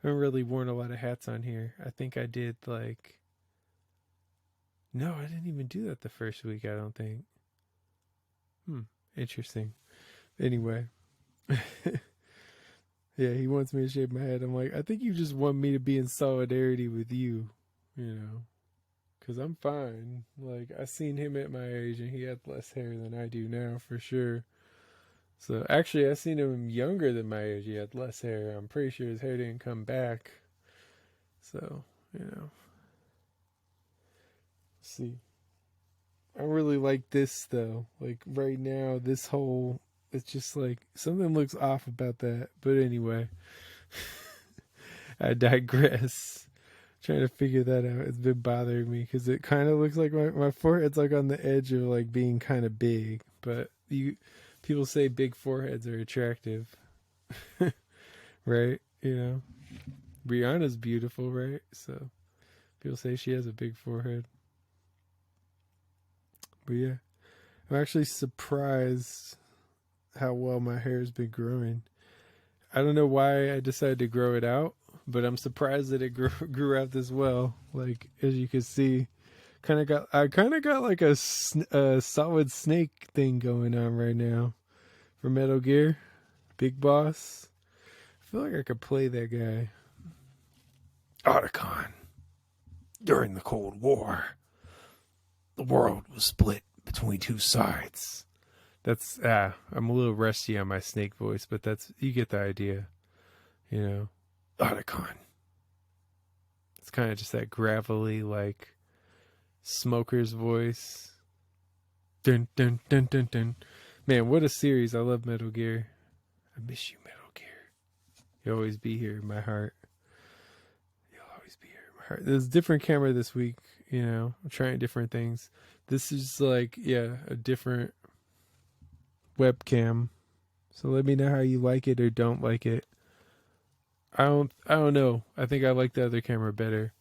S1: haven't really worn a lot of hats on here. I think I did like, no, I didn't even do that the first week. I don't think. Interesting. Anyway, yeah, he wants me to shave my head. I'm like, I think you just want me to be in solidarity with you, you know. Cause I'm fine. Like I seen him at my age, and he had less hair than I do now, for sure. So actually, I seen him younger than my age. He had less hair. I'm pretty sure his hair didn't come back. So you know, see. like this though. Like right now, this whole, it's just like something looks off about that. But anyway, I digress. Trying to figure that out. It's been bothering me because it kind of looks like my forehead's like on the edge of like being kind of big. But people say big foreheads are attractive, right? You know, Rihanna's beautiful, right? So people say she has a big forehead. But yeah, I'm actually surprised how well my hair's been growing. I don't know why I decided to grow it out, but I'm surprised that it grew out this well. Like as you can see, I kind of got like a solid snake thing going on right now for Metal Gear, Big Boss. I feel like I could play that guy. Otacon. During the Cold War, the world was split between two sides. That's I'm a little rusty on my snake voice, but that's, you get the idea. You know, Otacon. It's kind of just that gravelly, like smoker's voice. Dun dun dun dun dun. Man, what a series! I love Metal Gear. I miss you, Metal Gear. You'll always be here in my heart. You'll always be here in my heart. There's a different camera this week. You know, I'm trying different things. This is like, yeah, a different webcam. So let me know how you like it or don't like it. I don't know. I think I like the other camera better.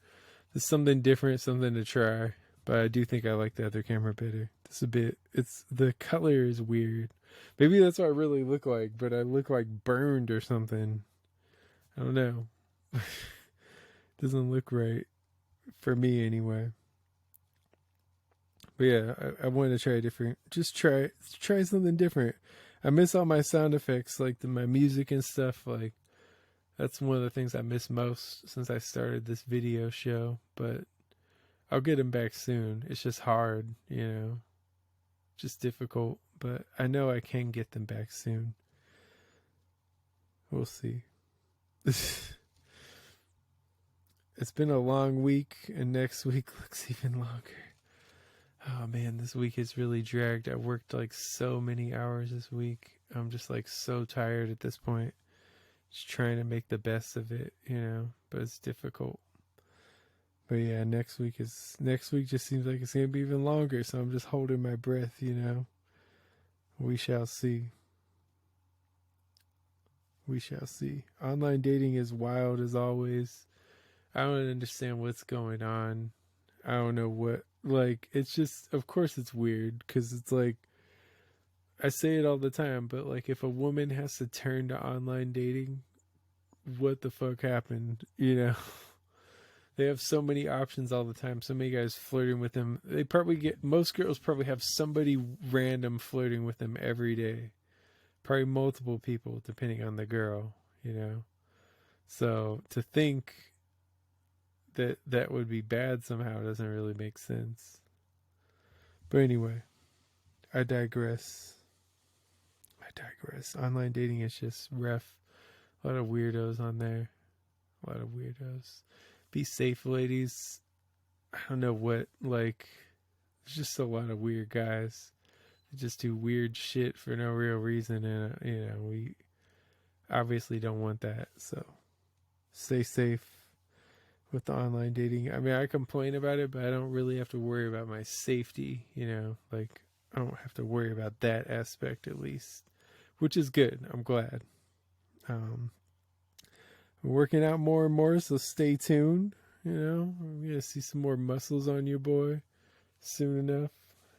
S1: It's something different, something to try. But I do think I like the other camera better. It's the color is weird. Maybe that's what I really look like, but I look like burned or something. I don't know. Doesn't look right for me anyway. But yeah, I wanted to try try something different. I miss all my sound effects, like my music and stuff. Like that's one of the things I miss most since I started this video show. But I'll get them back soon. It's just hard, you know, just difficult. But I know I can get them back soon. We'll see. It's been a long week, and next week looks even longer. Oh man, this week is really dragged. I worked like so many hours this week. I'm just like so tired at this point. Just trying to make the best of it, you know, but it's difficult. But yeah, next week just seems like it's gonna be even longer, so I'm just holding my breath, you know. We shall see. We shall see. Online dating is wild as always. I don't understand what's going on. I don't know what, like, it's just, of course it's weird, because it's like, I say it all the time, but like, if a woman has to turn to online dating, what the fuck happened, you know? They have so many options all the time, so many guys flirting with them. Most girls probably have somebody random flirting with them every day. Probably multiple people, depending on the girl, you know? So to think that would be bad somehow doesn't really make sense. But anyway, I digress. Online dating is just rough. A lot of weirdos on there. A lot of weirdos. Be safe, ladies. I don't know what, like, there's just a lot of weird guys. They just do weird shit for no real reason, and, you know, we obviously don't want that. So stay safe with the online dating. I mean, I complain about it, but I don't really have to worry about my safety, you know, like, I don't have to worry about that aspect at least, which is good. I'm glad. I'm working out more and more, so stay tuned. You know, I'm gonna see some more muscles on your boy soon enough.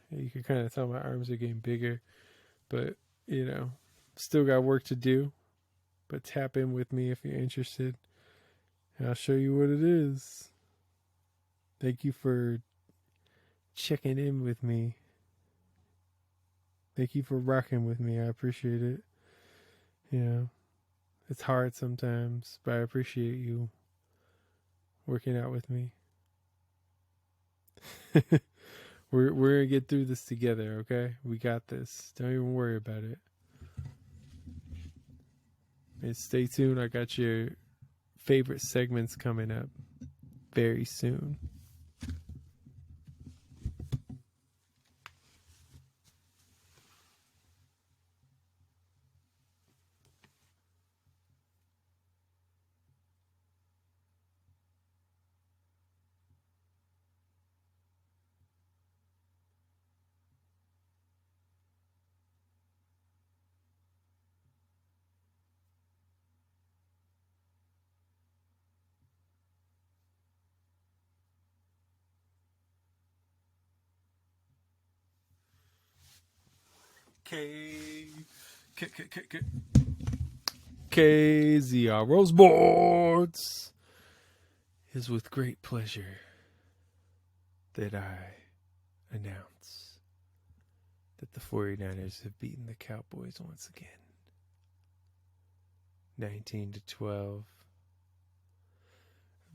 S1: You can kind of tell my arms are getting bigger, but you know, still got work to do. But tap in with me if you're interested, and I'll show you what it is. Thank you for checking in with me. Thank you for rocking with me. I appreciate it. You know, it's hard sometimes, but I appreciate you working out with me. we're gonna get through this together, okay? We got this. Don't even worry about it. And stay tuned. I got your favorite segments coming up very soon. KZRO Sports. Is with great pleasure that I announce that the 49ers have beaten the Cowboys once again. 19-12.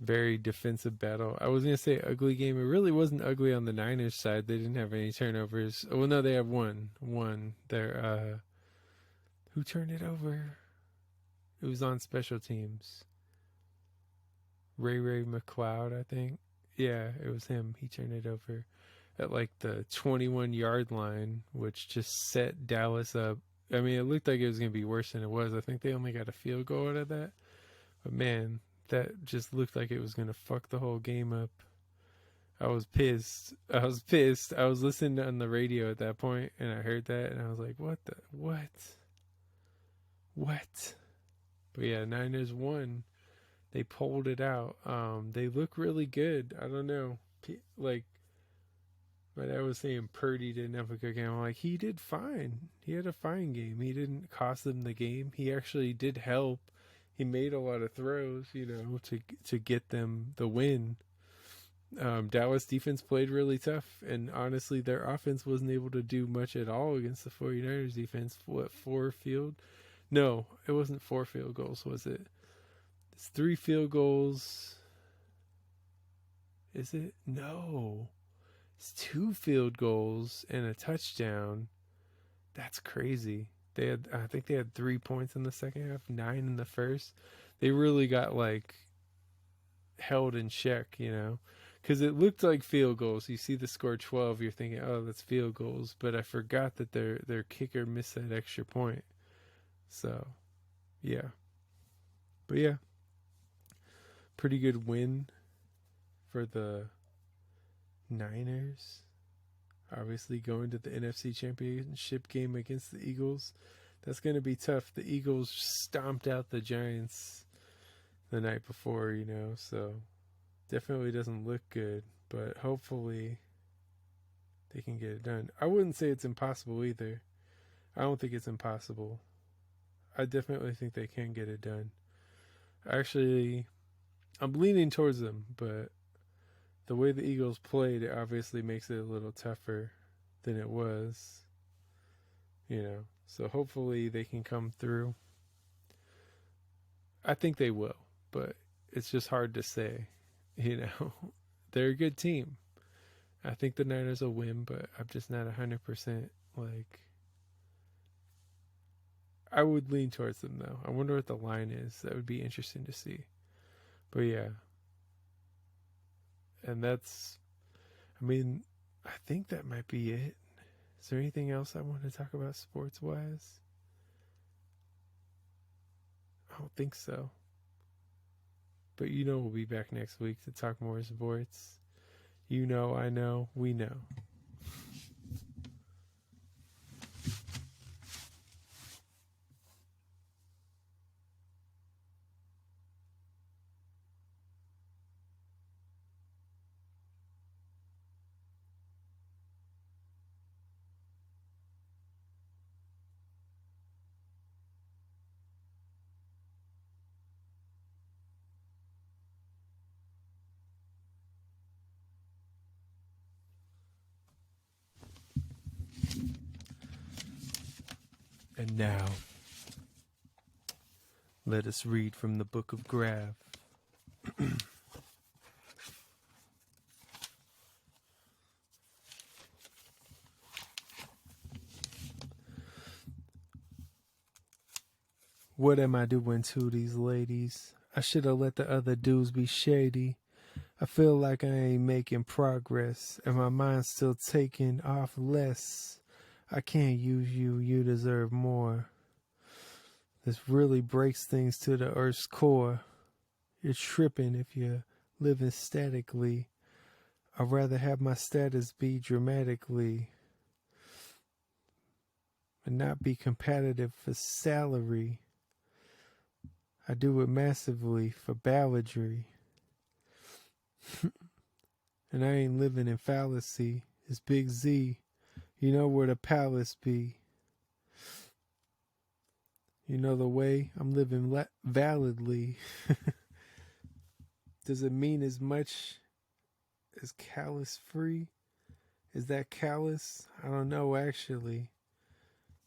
S1: Very defensive battle. I was going to say ugly game. It really wasn't ugly on the Niners side. They didn't have any turnovers. Oh, well, no, they have one. They're, who turned it over? It was on special teams. Ray McLeod, I think. Yeah, it was him. He turned it over at like the 21-yard line, which just set Dallas up. I mean, it looked like it was going to be worse than it was. I think they only got a field goal out of that. But man, that just looked like it was going to fuck the whole game up. I was pissed. I was listening on the radio at that point, and I heard that, and I was like, what? But yeah, Niners won. They pulled it out. They look really good. I don't know. Like, my dad was saying Purdy didn't have a good game. I'm like, he did fine. He had a fine game. He didn't cost them the game. He actually did help. He made a lot of throws, to get them the win. Dallas defense played really tough, and honestly, their offense wasn't able to do much at all against the 49ers defense. What, 4 field? No, it wasn't 4 field goals, was it? It's 3 field goals. Is it? No. It's 2 field goals and a touchdown. That's crazy. I think they had 3 points in the second half, 9 in the first. They really got held in check, because it looked like field goals. You see the score 12, you're thinking, oh, that's field goals. But I forgot that their kicker missed that extra point. So, yeah. But yeah, pretty good win for the Niners. Obviously going to the NFC Championship game against the Eagles. That's going to be tough. The Eagles stomped out the Giants the night before, so definitely doesn't look good, but hopefully they can get it done. I wouldn't say it's impossible either. I don't think it's impossible. I definitely think they can get it done. Actually, I'm leaning towards them, but the way the Eagles played, it obviously makes it a little tougher than it was, so hopefully they can come through. I think they will, but it's just hard to say, they're a good team. I think the Niners will win, but I'm just not 100% I would lean towards them though. I wonder what the line is. That would be interesting to see. But yeah. And I think that might be it. Is there anything else I want to talk about sports wise? I don't think so. But we'll be back next week to talk more sports. I know, we know. And now, let us read from the Book of Grav. What am I doing to these ladies? I should have let the other dudes be shady. I feel like I ain't making progress, and my mind's still taking off less. I can't use you, you deserve more. This really breaks things to the earth's core. You're tripping if you're living statically. I'd rather have my status be dramatically and not be competitive for salary. I do it massively for balladry. And I ain't living in fallacy. It's Big Z. You know where the palace be. You know the way I'm living validly. Does it mean as much as callous free? Is that callous? I don't know actually.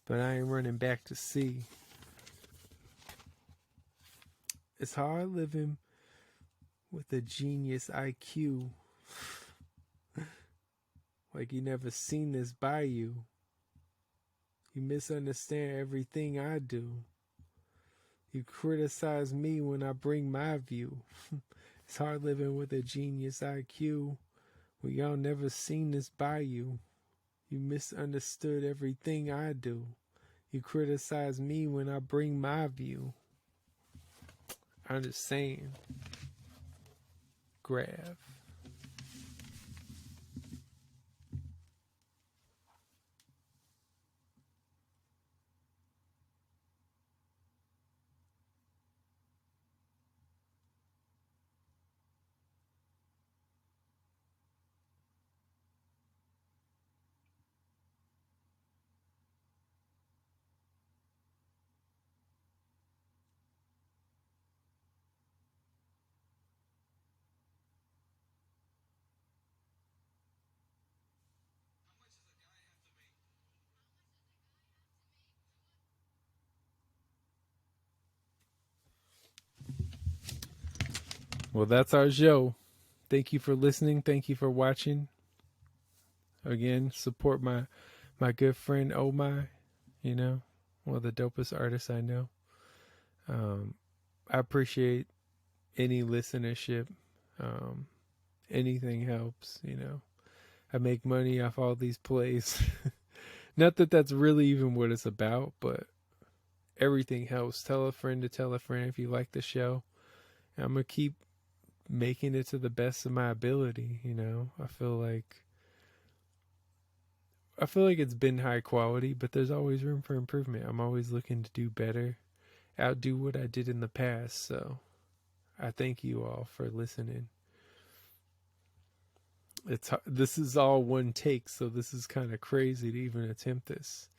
S1: But I ain't running back to sea. It's hard living with a genius IQ. Like you never seen this by you. You misunderstand everything I do. You criticize me when I bring my view. It's hard living with a genius IQ. Well, y'all never seen this by you. You misunderstood everything I do. You criticize me when I bring my view. I'm just saying. Graph. Well, that's our show. Thank you for listening. Thank you for watching. Again, support my good friend Omai. You know, one of the dopest artists I know. I appreciate any listenership. Um, Anything helps. You know, I make money off all these plays. Not that that's really even what it's about, but everything helps. Tell a friend to tell a friend if you like the show. I'm gonna keep making it to the best of my ability. You know, I feel like it's been high quality, but there's always room for improvement. I'm always looking to do better, outdo what I did in the past. So I thank you all for listening. This is all one take, so this is kind of crazy to even attempt this.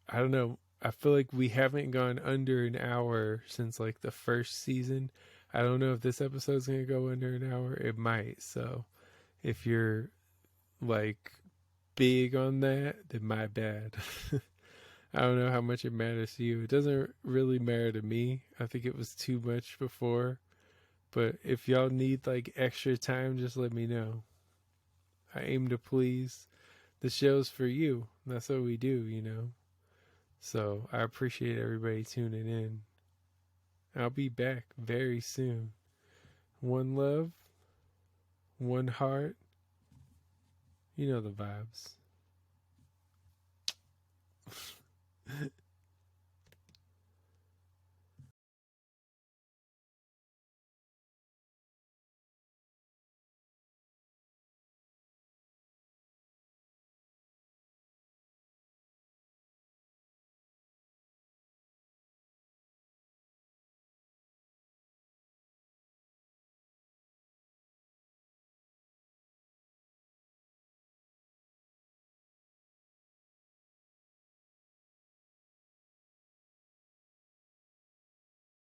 S1: I don't know. I feel like we haven't gone under an hour since like the first season. I don't know if this episode's gonna go under an hour. It might. So if you're like big on that, then my bad. I don't know how much it matters to you. It doesn't really matter to me. I think it was too much before. But if y'all need like extra time, just let me know. I aim to please. The show's for you. That's what we do, you know. So I appreciate everybody tuning in. I'll be back very soon. One love, one heart. You know the vibes.